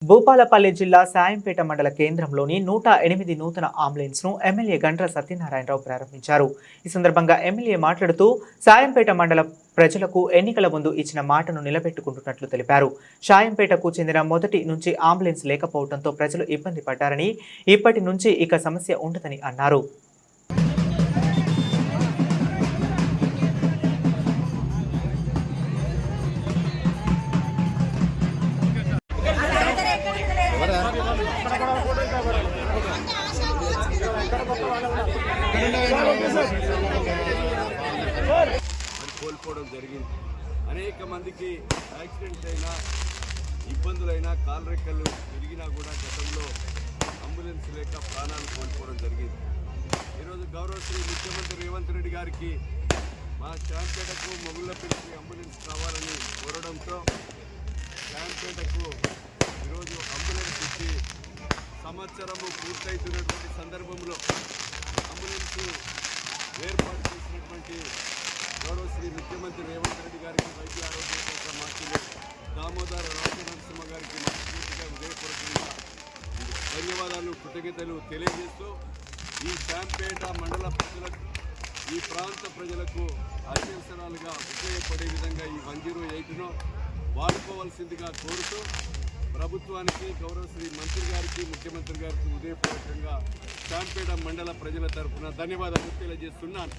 భూపాలపల్లి జిల్లా సాయంపేట మండల కేంద్రంలోని 108 నూతన అంబులెన్స్ ను ఎమ్మెల్యే గండ్ర సత్యనారాయణరావు ప్రారంభించారు. ఈ సందర్భంగా ఎమ్మెల్యే మాట్లాడుతూ సాయంపేట మండల ప్రజలకు ఎన్నికల ముందు ఇచ్చిన మాటను నిలబెట్టుకుంటున్నట్లు తెలిపారు. సాయంపేటకు చెందిన మొదటి నుంచి అంబులెన్స్ లేకపోవడంతో ప్రజలు ఇబ్బంది పడ్డారని, ఇప్పటి నుంచి ఇక సమస్య ఉండదని అన్నారు. కోల్పోవడం జరిగింది. అనేక మందికి యాక్సిడెంట్ అయినా ఇబ్బందులైనా కాలరెక్కలు విరిగినా కూడా గతంలో అంబులెన్స్ లేక ప్రాణాలు కోల్పోవడం జరిగింది. ఈరోజు గౌరవ శ్రీ ముఖ్యమంత్రి రేవంత్ రెడ్డి గారికి మా శాంపేటకు మొగుళ్ళపల్లికి అంబులెన్స్ కావాలని కోరడంతో శాంపేటకు ఈరోజు అంబులెన్స్ ఇచ్చి సంవత్సరము పూర్తవుతున్నటువంటి సందర్భంలో అంబులెన్స్ ఏర్పాటు చేసినటువంటి గౌరవ శ్రీ ముఖ్యమంత్రి రేవంత్ రెడ్డి గారికి, వైద్య ఆరోగ్య శాఖ మంత్రులు దామోదర రాజనరసింహ గారికి మనస్ఫూర్తిగా హృదయపూర్వకంగా ధన్యవాదాలు, కృతజ్ఞతలు తెలియజేస్తూ ఈ శాంపేట మండల ప్రజలకు, ఈ ప్రాంత ప్రజలకు అత్యవసరాలుగా ఉపయోగపడే విధంగా ఈ 108ను వాడుకోవాల్సిందిగా కోరుతూ ప్రభుత్వానికి, గౌరవ శ్రీ మంత్రి గారికి, ముఖ్యమంత్రి గారికి హృదయపూర్వకంగా శాంపేట మండల ప్రజల తరఫున ధన్యవాదాలు తెలియజేస్తున్నాను.